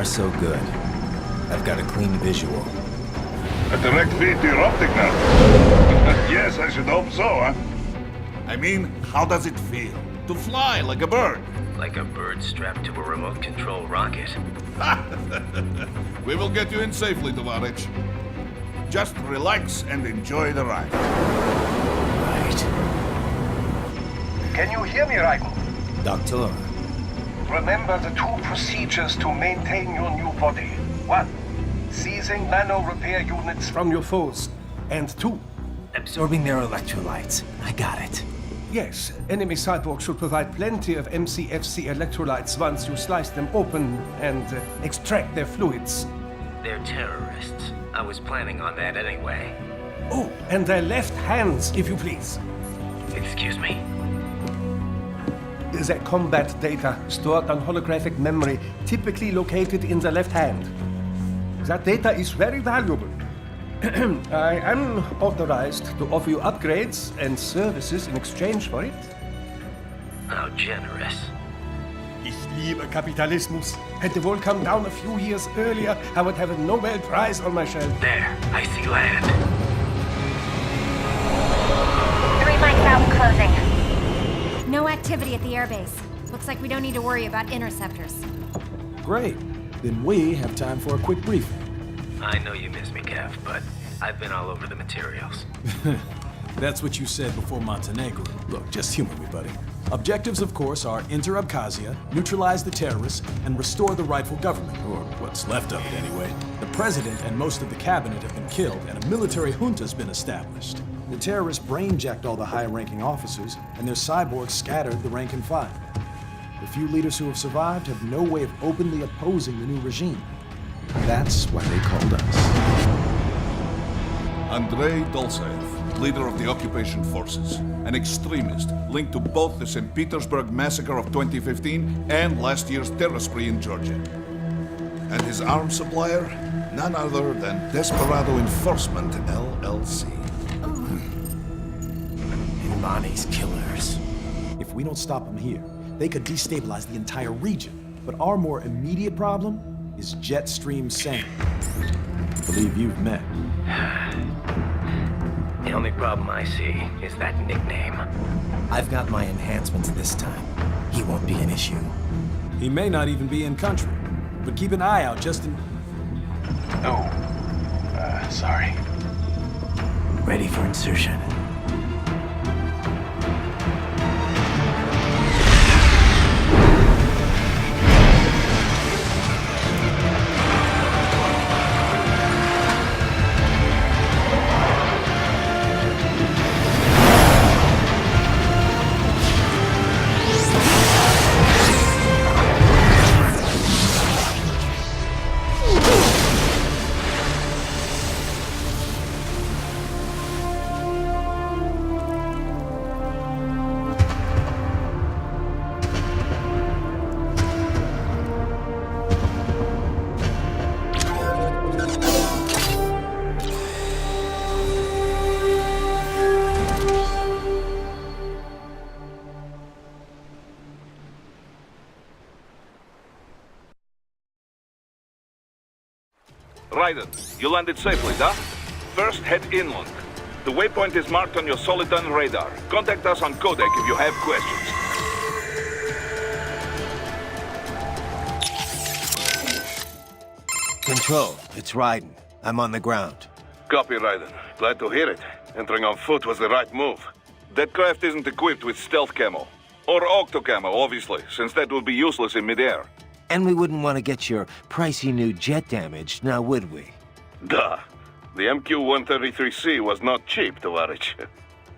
so good. I've got a clean visual. A direct feed to your optic now. Yes, I should hope so, huh? I mean, how does it feel? To fly like a bird? Like a bird strapped to a remote control rocket. We will get you in safely, Tovarich. Just relax and enjoy the ride. Right. Can you hear me, Raiko? Doctor. Remember the two procedures to maintain your new body. 1. Seizing nano repair units from your foes. And 2. Absorbing their electrolytes. I got it. Yes, enemy cyborgs should provide plenty of MCFC electrolytes once you slice them open and extract their fluids. They're terrorists. I was planning on that anyway. Oh, and their left hands, if you please. Excuse me? Their combat data stored on holographic memory, typically located in the left hand. That data is very valuable. I am authorized to offer you upgrades and services in exchange for it. How generous. Ich liebe Kapitalismus. Hätte wohl come down a few years earlier, I would have a Nobel Prize on my shelf. There, I see land. 3 mics out, closing. No activity at the airbase. Looks like we don't need to worry about interceptors. Great. Then we have time for a quick briefing. I know you miss me, Kev, but I've been all over the materials. That's what you said before Montenegro. Look, just humor me, buddy. Objectives, of course, are enter Abkhazia, neutralize the terrorists, and restore the rightful government, or what's left of it anyway. The president and most of the cabinet have been killed, and a military junta's been established. The terrorists brain-jacked all the high-ranking officers, and their cyborgs scattered the rank and file. The few leaders who have survived have no way of openly opposing the new regime. That's why they called us. Andrei Dolzaev, leader of the occupation forces, an extremist linked to both the St. Petersburg massacre of 2015 and last year's terror spree in Georgia. And his arms supplier, none other than Desperado Enforcement, LLC. Imani's killers. If we don't stop them here, they could destabilize the entire region. But our more immediate problem is Jetstream Sam. I believe you've met. The only problem I see is that nickname. I've got my enhancements this time. He won't be an issue. He may not even be in country, but keep an eye out just in... Oh, sorry. Ready for insertion. Raiden, you landed safely, huh? First, head inland. The waypoint is marked on your Soliton radar. Contact us on Codec if you have questions. Control, it's Raiden. I'm on the ground. Copy, Raiden. Glad to hear it. Entering on foot was the right move. That craft isn't equipped with stealth camo. Or octo camo, obviously, since that would be useless in midair. And we wouldn't want to get your pricey new jet damaged, now would we? Duh. The MQ-133C was not cheap, Tovarich.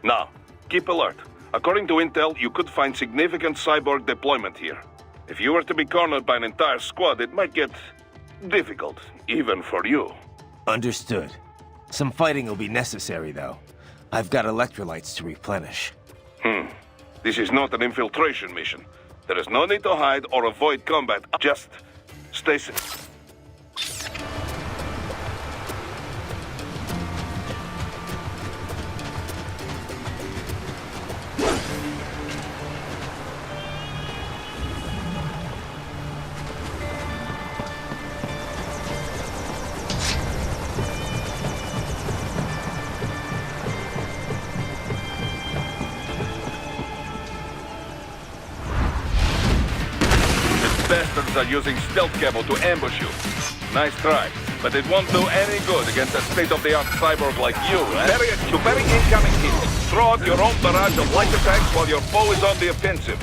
Now, keep alert. According to intel, you could find significant cyborg deployment here. If you were to be cornered by an entire squad, it might get difficult, even for you. Understood. Some fighting will be necessary, though. I've got electrolytes to replenish. This is not an infiltration mission. There is no need to hide or avoid combat. Just stay safe. cyborgs are using stealth camo to ambush you. Nice try, but it won't do any good against a state-of-the-art cyborg like you, eh? To bury incoming hits, throw out your own barrage of light attacks while your foe is on the offensive.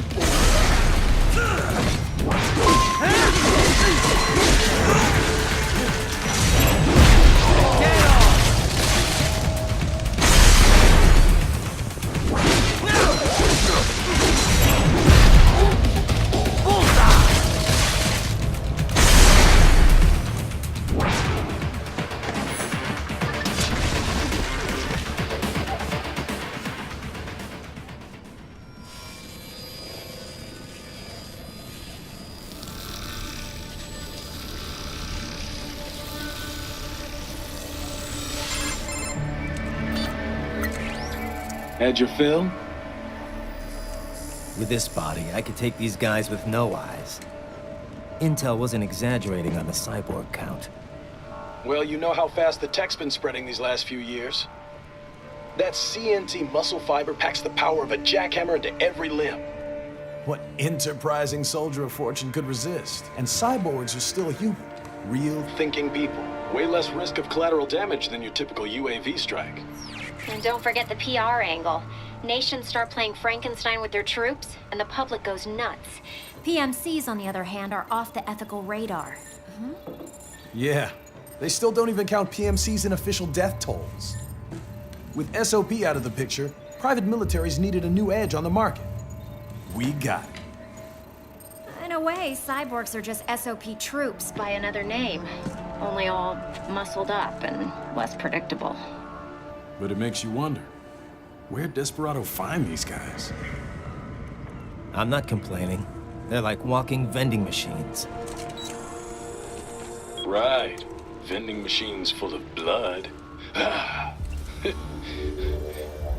Had your fill? With this body, I could take these guys with no eyes. Intel wasn't exaggerating on the cyborg count. Well, you know how fast the tech's been spreading these last few years. That CNT muscle fiber packs the power of a jackhammer into every limb. What enterprising soldier of fortune could resist? And cyborgs are still human. Real Thinking people. Way less risk of collateral damage than your typical UAV strike. And don't forget the PR angle. Nations start playing Frankenstein with their troops, and the public goes nuts. PMCs, on the other hand, are off the ethical radar. Yeah, they still don't even count PMCs in official death tolls. With SOP out of the picture, private militaries needed a new edge on the market. We got it. In a way, cyborgs are just SOP troops by another name. Only all muscled up and less predictable. But it makes you wonder, where'd Desperado find these guys? I'm not complaining. They're like walking vending machines. Right. Vending machines full of blood.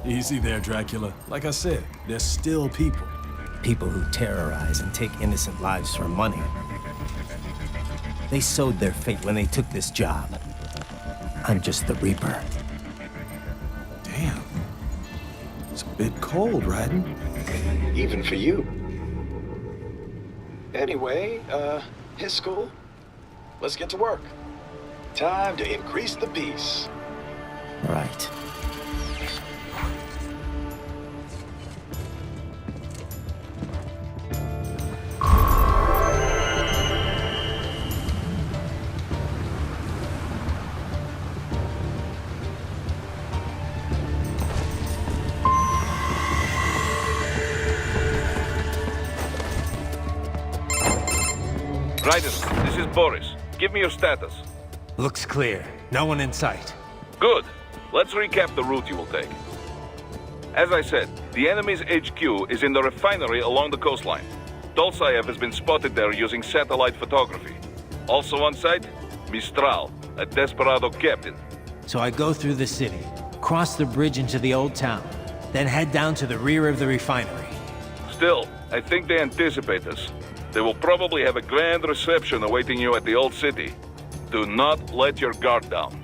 Easy there, Dracula. Like I said, they're still people. People who terrorize and take innocent lives for money. They sowed their fate when they took this job. I'm just the Reaper. Damn. It's a bit cold, Raiden. Even for you. Anyway, his school. Let's get to work. Time to increase the peace. Right. Raiden, this is Boris. Give me your status. Looks clear. No one in sight. Good. Let's recap the route you will take. As I said, the enemy's HQ is in the refinery along the coastline. Dolsaev has been spotted there using satellite photography. Also on site, Mistral, a Desperado captain. So I go through the city, cross the bridge into the old town, then head down to the rear of the refinery. Still, I think they anticipate us. They will probably have a grand reception awaiting you at the old city. Do not let your guard down.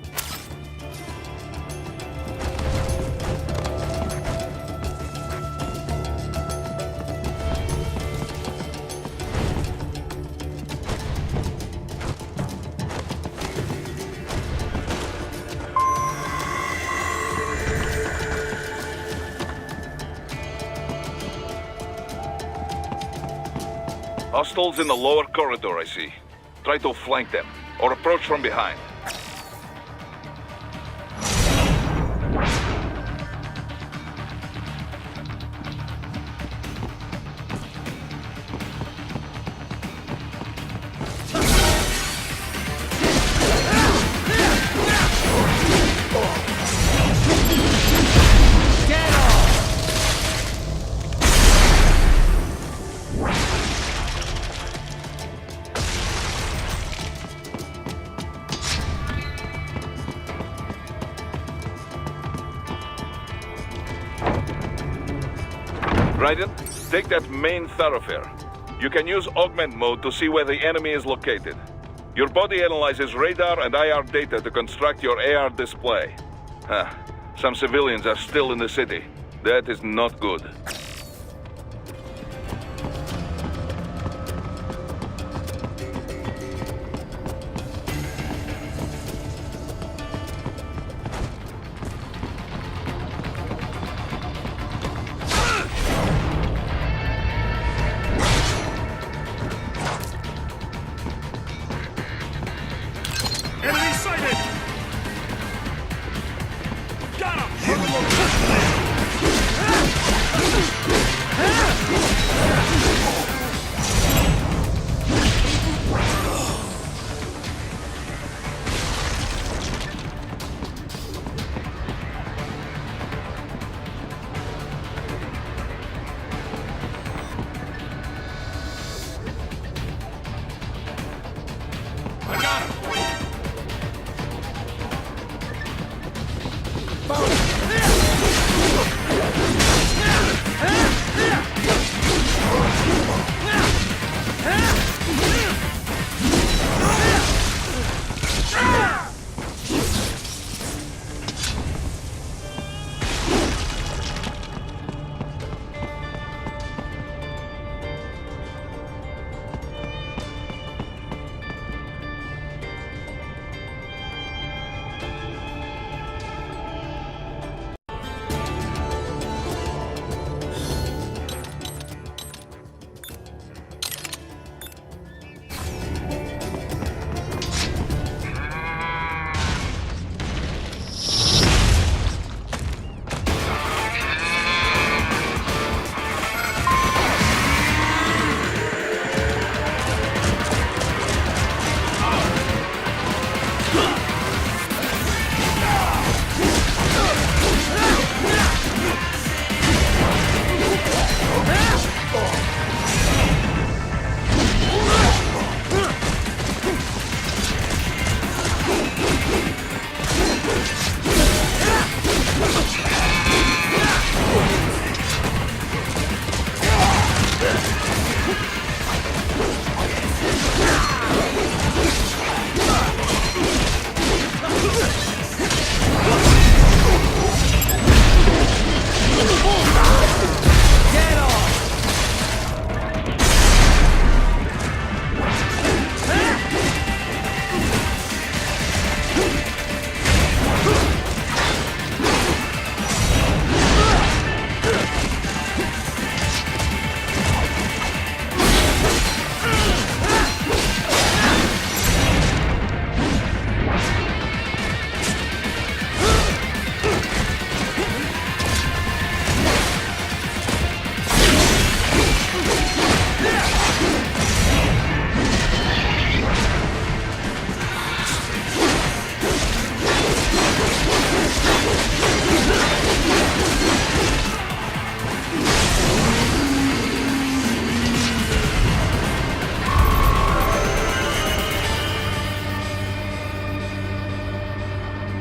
Hostiles in the lower corridor, I see. Try to flank them, or approach from behind. Raiden, take that main thoroughfare. You can use augment mode to see where the enemy is located. Your body analyzes radar and IR data to construct your AR display. Some civilians are still in the city. That is not good.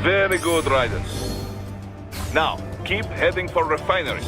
Very good, Raiden. Now, keep heading for refinery.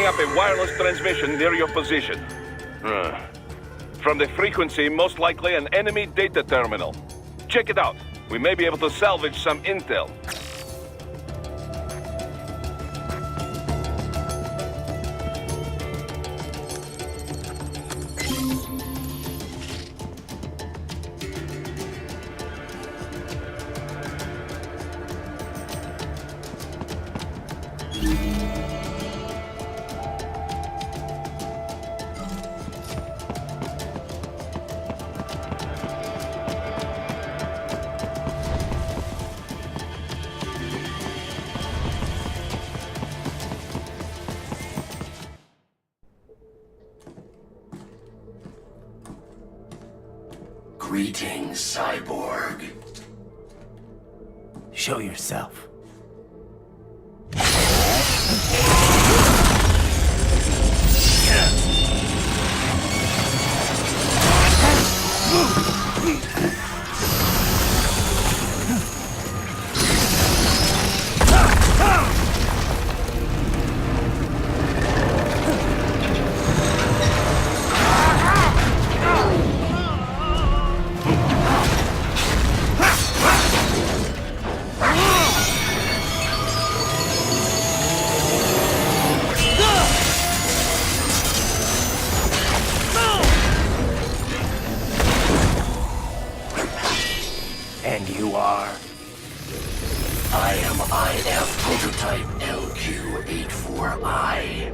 picking up a wireless transmission near your position. From the frequency, most likely an enemy data terminal. Check it out. We may be able to salvage some intel. Greetings, cyborg. Show yourself. And you are? I am IF Prototype LQ84I.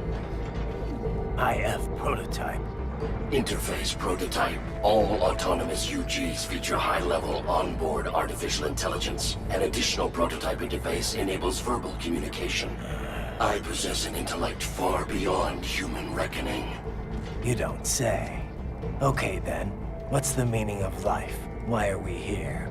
IF Prototype. Interface Prototype. All autonomous UGs feature high-level onboard artificial intelligence. An additional prototype interface enables verbal communication. I possess an intellect far beyond human reckoning. You don't say. Okay then, what's the meaning of life? Why are we here?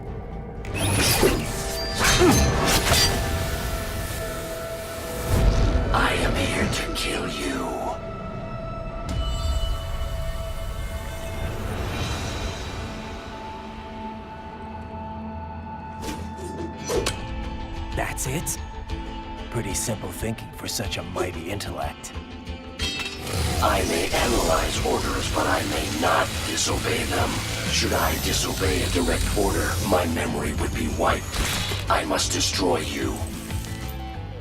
I am here to kill you. That's it? Pretty simple thinking for such a mighty intellect. I may analyze orders, but I may not disobey them. Should I disobey a direct order, my memory would be wiped. I must destroy you.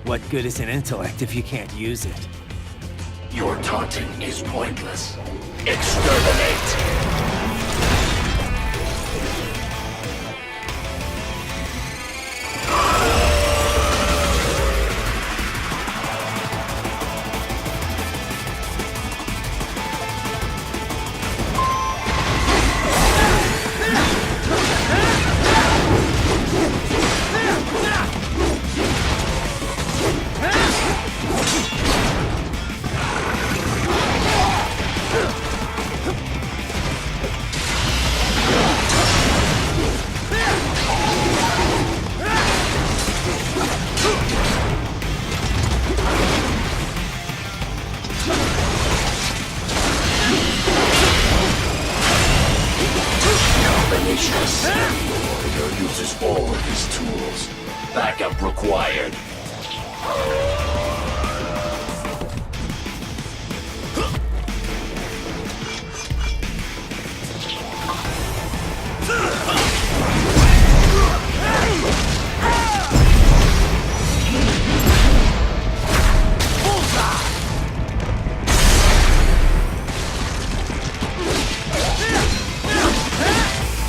What good is an intellect if you can't use it? Your taunting is pointless. Exterminate! Warrior uses all of his tools. Backup required.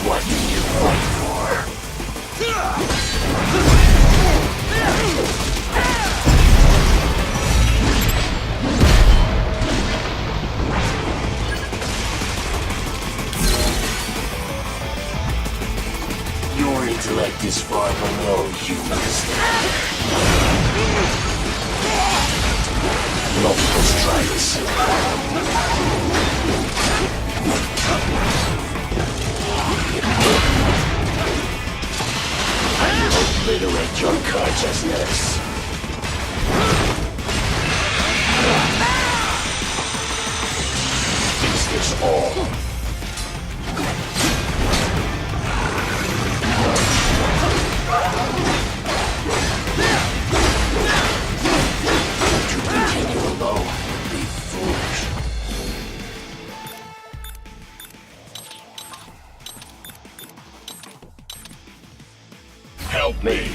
What do you fight for? Your intellect is far below human standard. Multiple strikes. I will obliterate your consciousness. Is this all? To continue alone, the help me.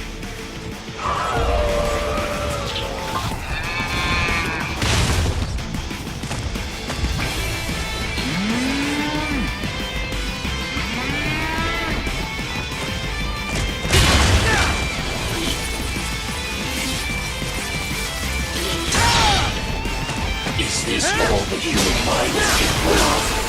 Is this all the human mind is capable of?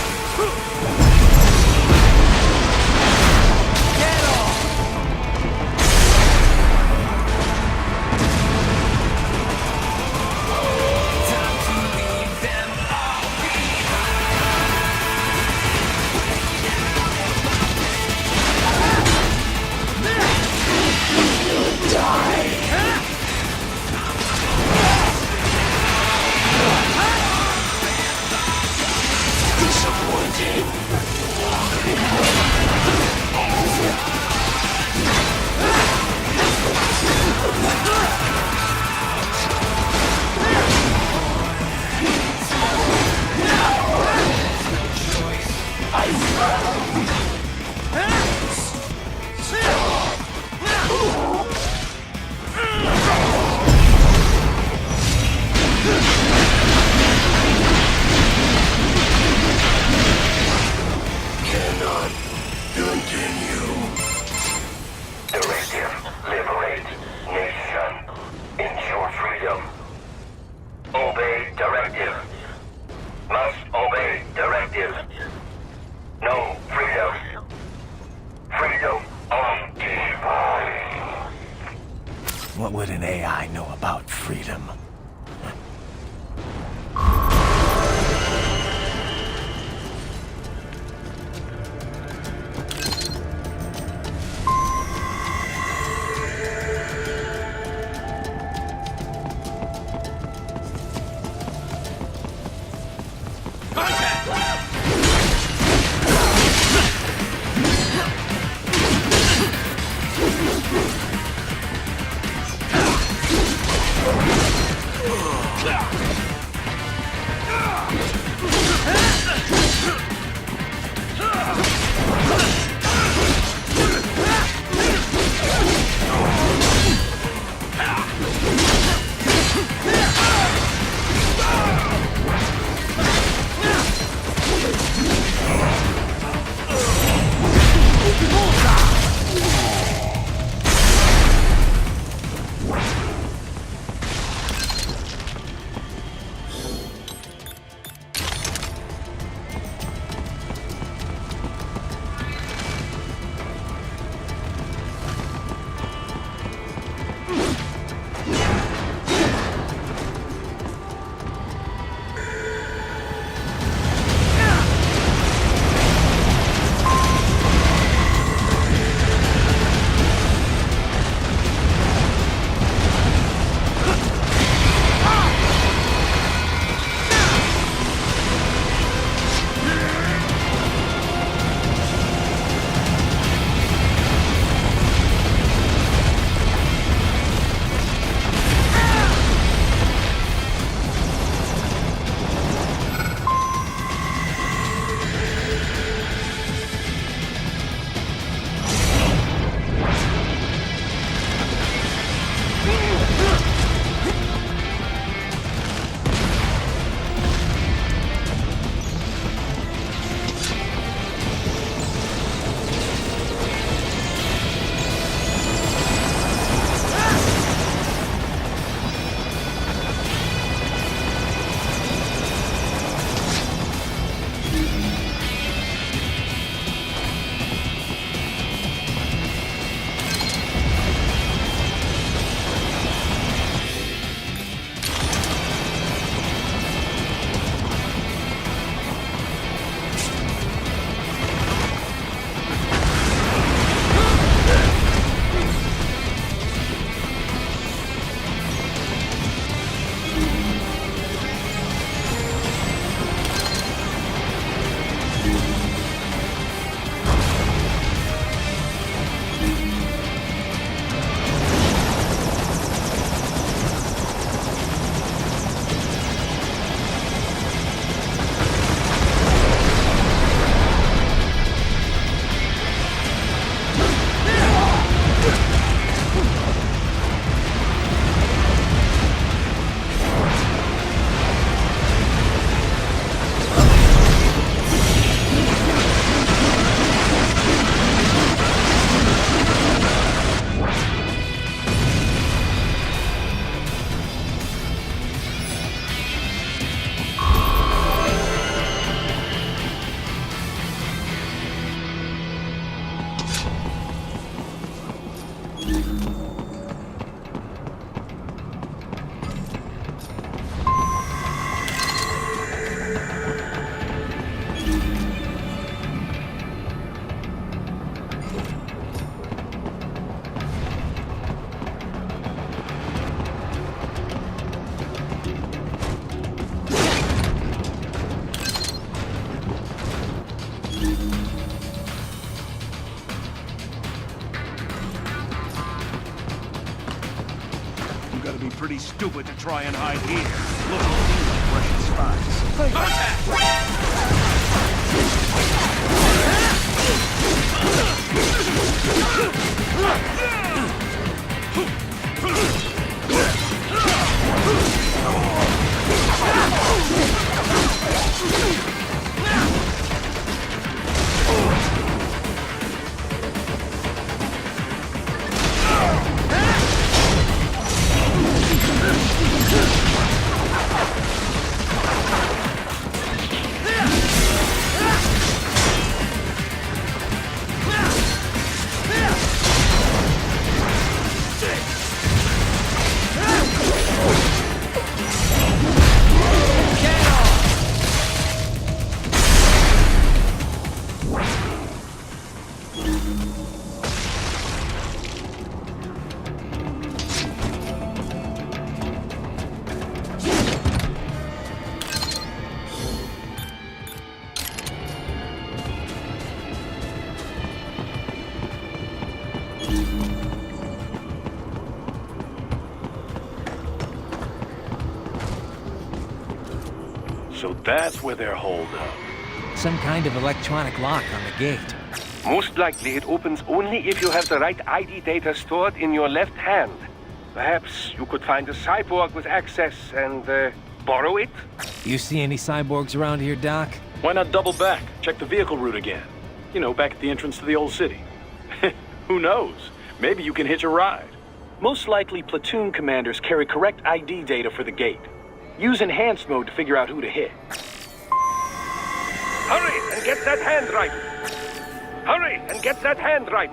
stupid to try and hide here. Look at me like Russian So that's where they're holed up. Some kind of electronic lock on the gate. Most likely it opens only if you have the right ID data stored in your left hand. Perhaps you could find a cyborg with access and borrow it? You see any cyborgs around here, Doc? Why not double back? Check the vehicle route again. You know, back at the entrance to the old city. Who knows? Maybe you can hitch a ride. Most likely, platoon commanders carry correct ID data for the gate. Use enhanced mode to figure out who to hit. Hurry and get that hand right! Hurry and get that hand right!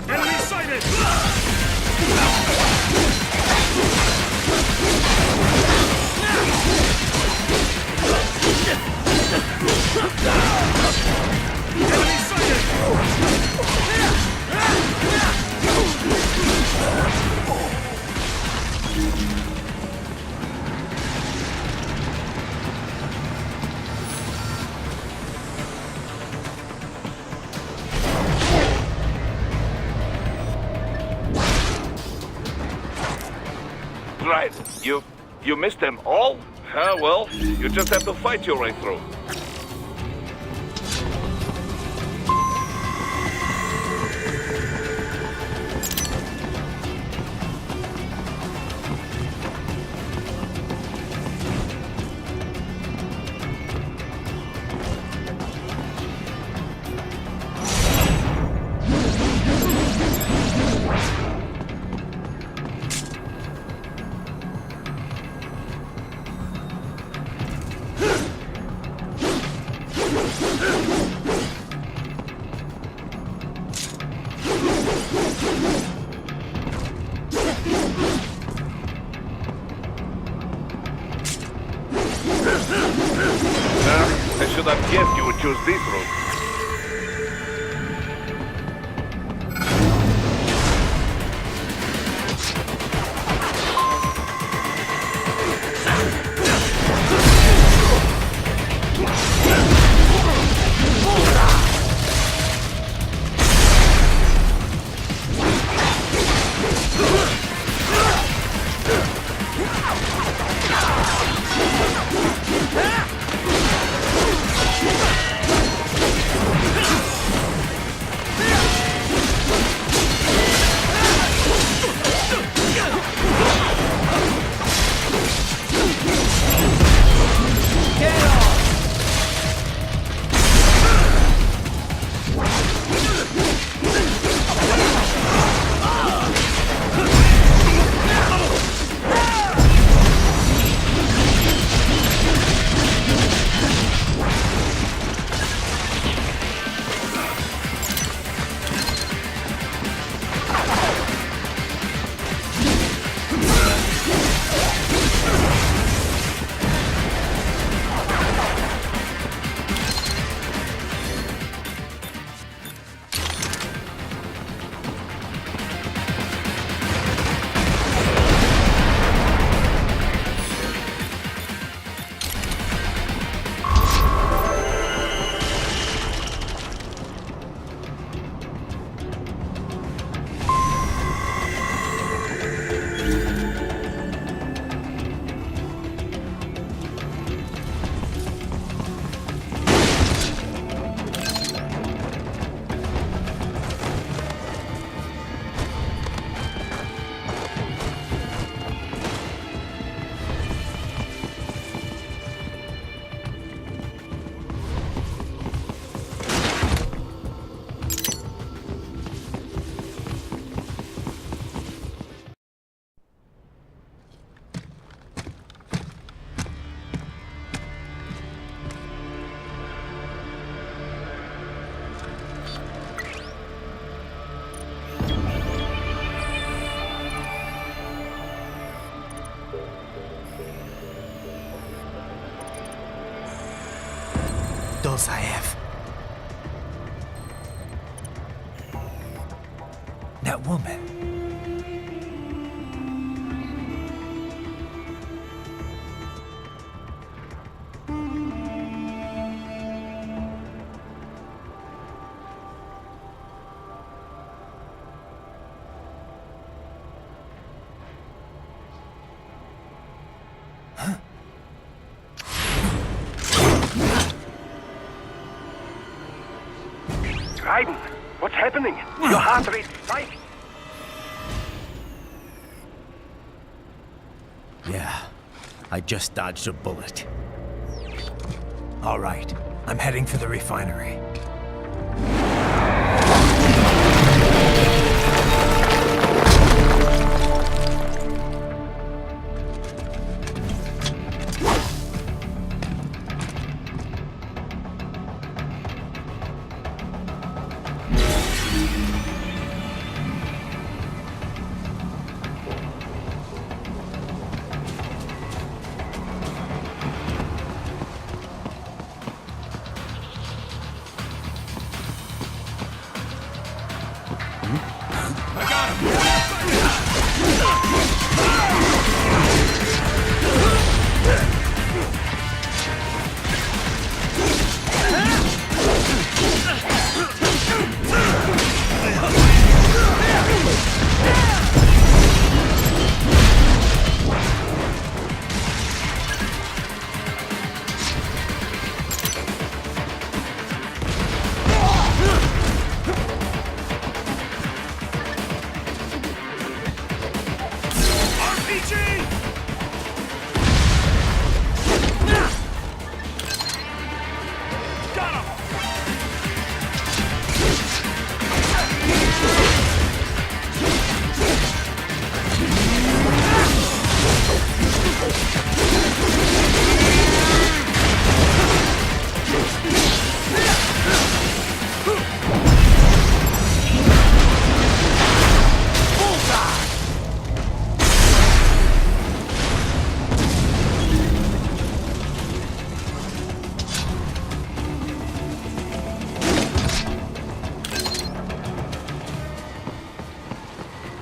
Enemy sighted! Enemy sighted! Right. You missed them all? Ah, well, you just have to fight your way through. I should have guessed you would choose this route. Saif. That woman. Raiden, what's happening? Your heart rate spiked. Yeah, I just dodged a bullet. All right, I'm heading for the refinery.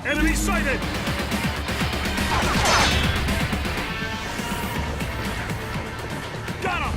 Enemy sighted! Got him!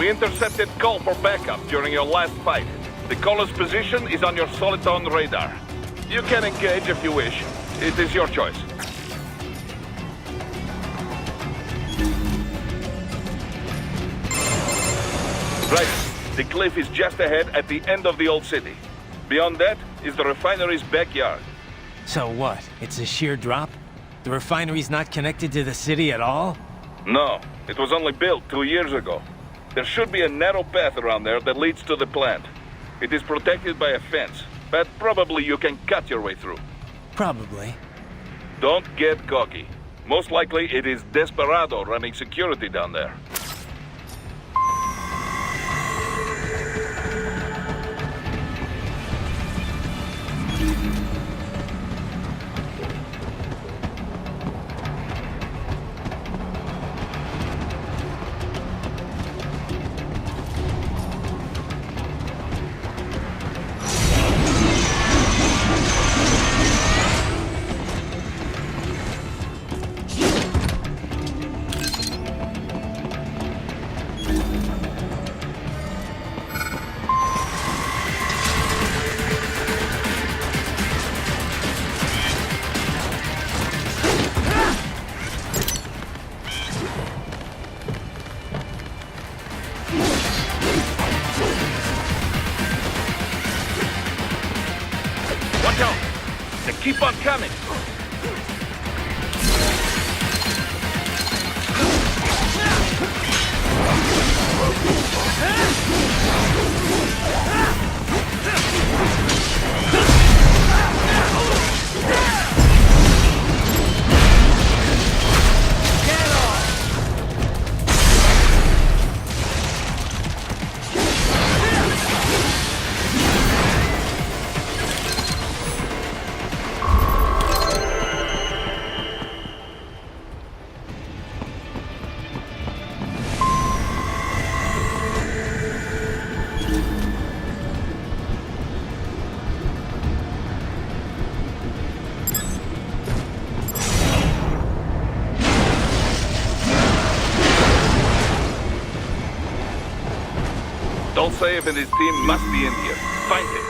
We intercepted call for backup during your last fight. The caller's position is on your Soliton radar. You can engage if you wish. It is your choice. Right. The cliff is just ahead at the end of the old city. Beyond that is the refinery's backyard. So what? It's a sheer drop? The refinery's not connected to the city at all? No, it was only built 2 years ago. There should be a narrow path around there that leads to the plant. It is protected by a fence, but probably you can cut your way through. Probably. Don't get cocky. Most likely it is Desperado running security down there. Watch out! They keep on coming! Dolcev and his team must be in here. Find him.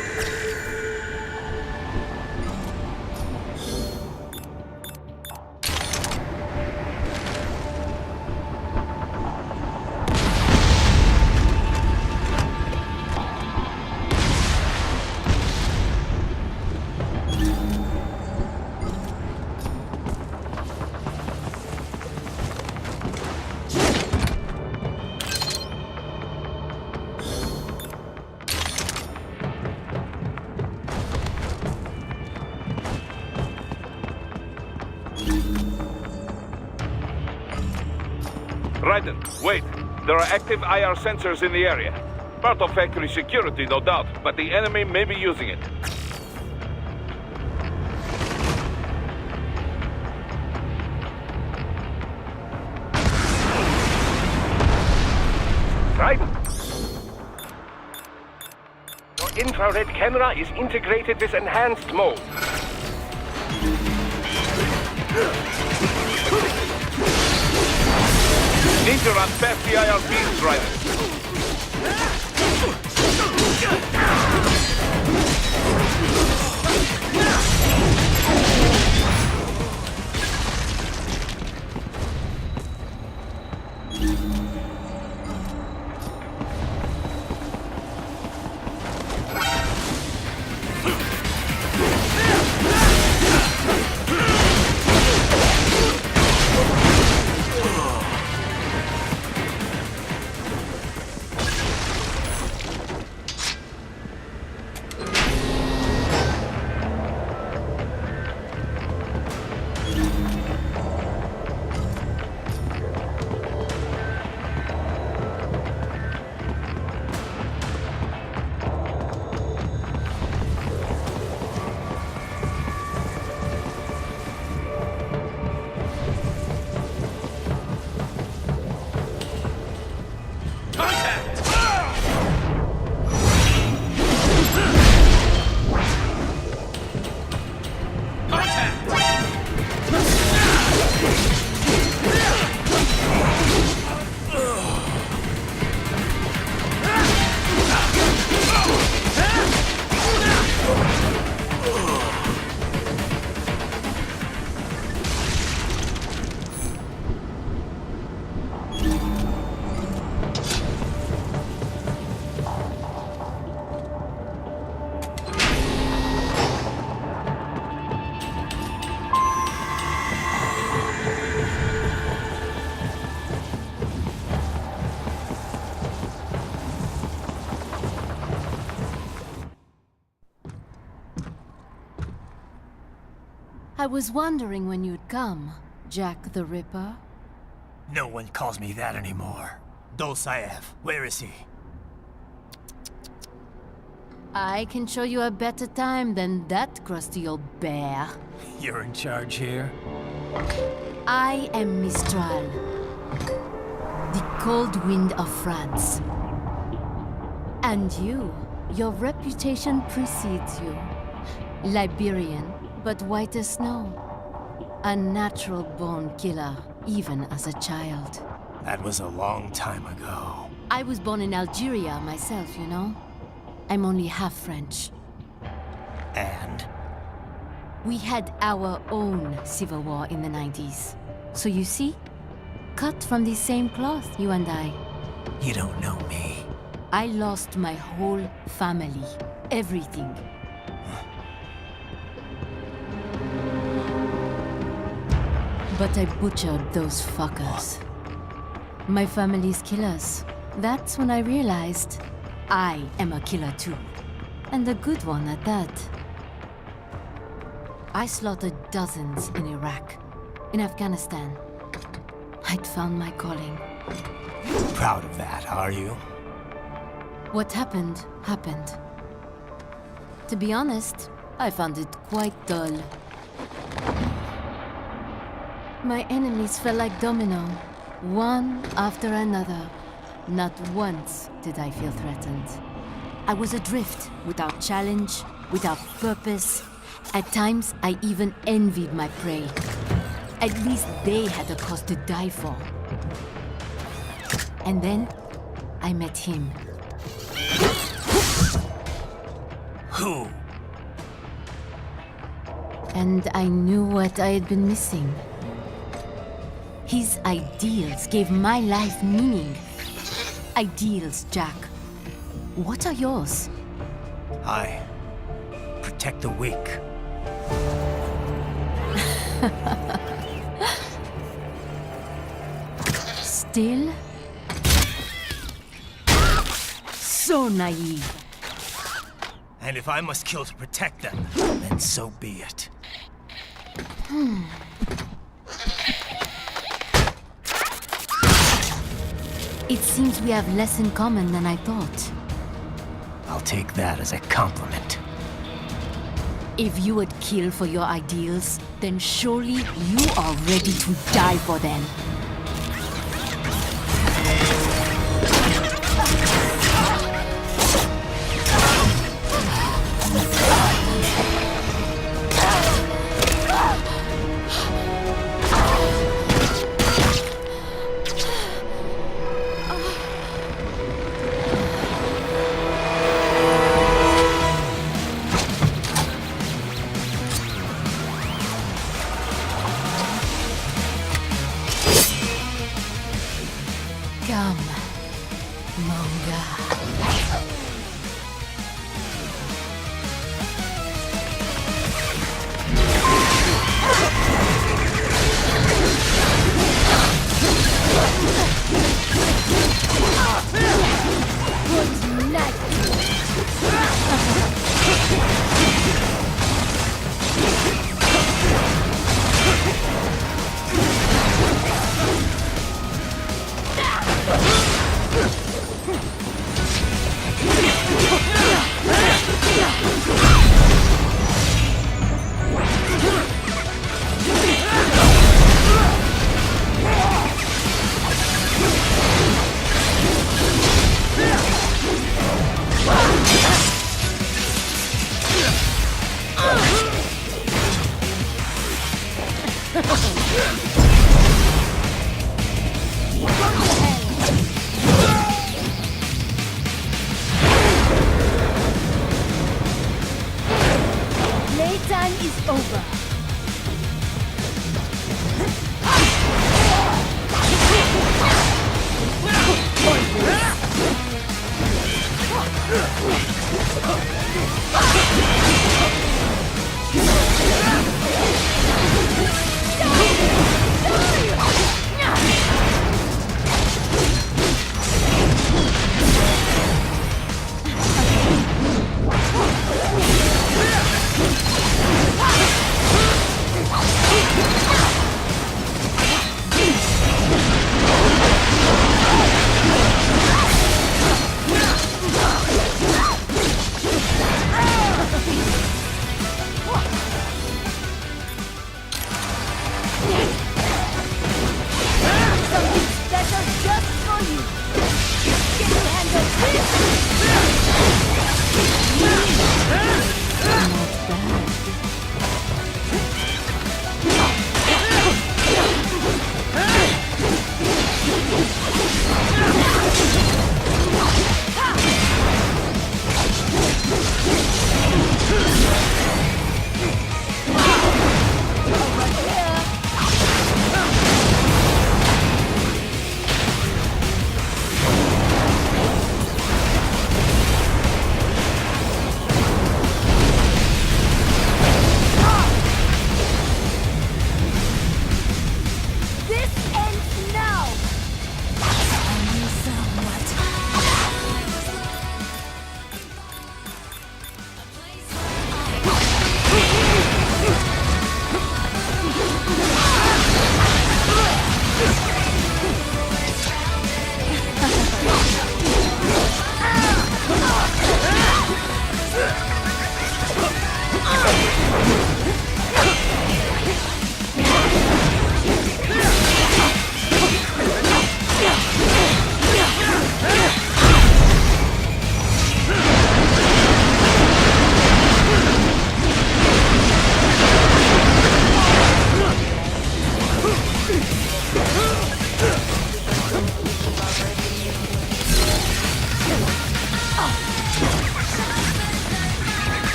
Raiden, wait. There are active IR sensors in the area. Part of factory security, no doubt, but the enemy may be using it. Raiden! Your infrared camera is integrated with enhanced mode. Need to run past the IR beams, Raiden. I was wondering when you'd come, Jack the Ripper. No one calls me that anymore. Dolsaev, where is he? I can show you a better time than that crusty old bear. You're in charge here? I am Mistral, the cold wind of France. And your reputation precedes you. Liberian, but white as snow. A natural-born killer, even as a child. That was a long time ago. I was born in Algeria myself, you know? I'm only half French. And? We had our own civil war in the 90s. So you see? Cut from the same cloth, you and I. You don't know me. I lost my whole family. Everything. But I butchered those fuckers. My family's killers. That's when I realized I am a killer too. And a good one at that. I slaughtered dozens in Iraq, in Afghanistan. I'd found my calling. Proud of that, are you? What happened, happened. To be honest, I found it quite dull. My enemies fell like domino, one after another. Not once did I feel threatened. I was adrift, without challenge, without purpose. At times, I even envied my prey. At least they had a cause to die for. And then, I met him. Who? And I knew what I had been missing. His ideals gave my life meaning. Ideals, Jack. What are yours? I protect the weak. Still? So naive. And if I must kill to protect them, then so be it. It seems we have less in common than I thought. I'll take that as a compliment. If you would kill for your ideals, then surely you are ready to die for them. Come, Monga. Good night. Playtime is over.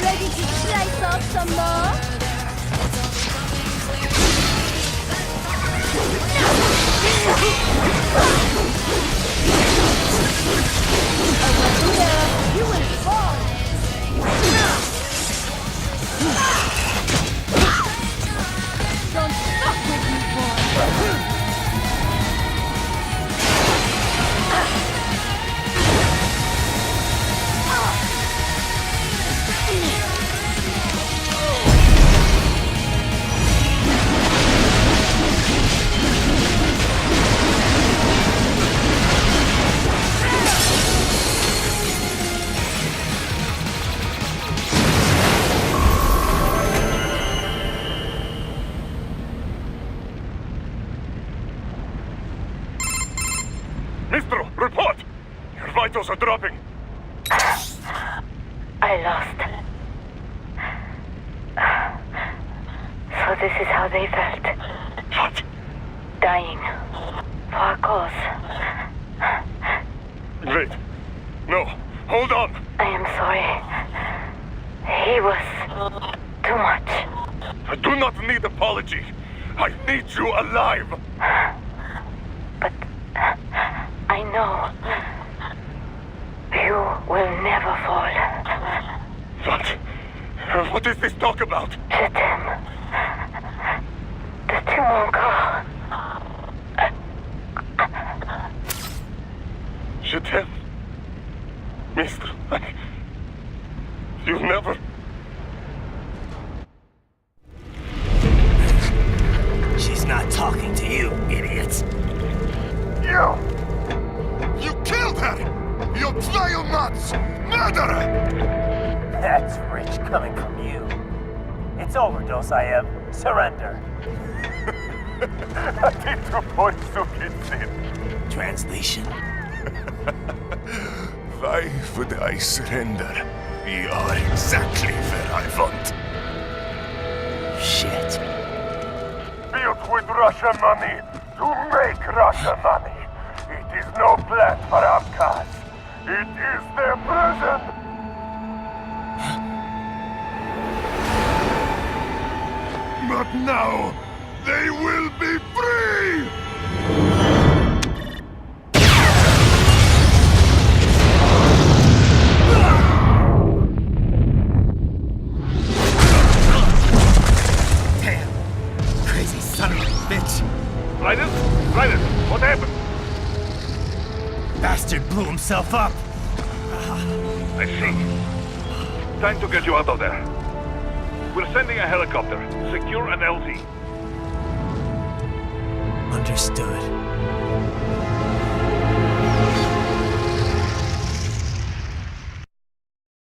Ready to slice off some more? You will fall! Don't fuck with me, boy! Mistro, report! Your vitals are dropping. I lost. So this is how they felt. What? Dying. For a cause. Wait. No. Hold on. I am sorry. He was too much. I do not need apology. I need you alive. But I know you will never fall. What is this talk about? Je t'aime. De tout mon corps. Je t'aime. Mister, you never... She's not talking to you, idiots. You! You killed her! You vile nuts! Murderer! That's rich coming from you. It's overdose, I am. Surrender. Translation. Why would I surrender? We are exactly where I want. Shit. Built with Russian money to make Russian money. It is no plan for outcasts. It is their prison. But now, they will be free! Damn! Crazy son of a bitch! Ryder? Ryder, what happened? Bastard blew himself up! I see. Time to get you out of there. We're sending a helicopter. Secure an LZ. Understood.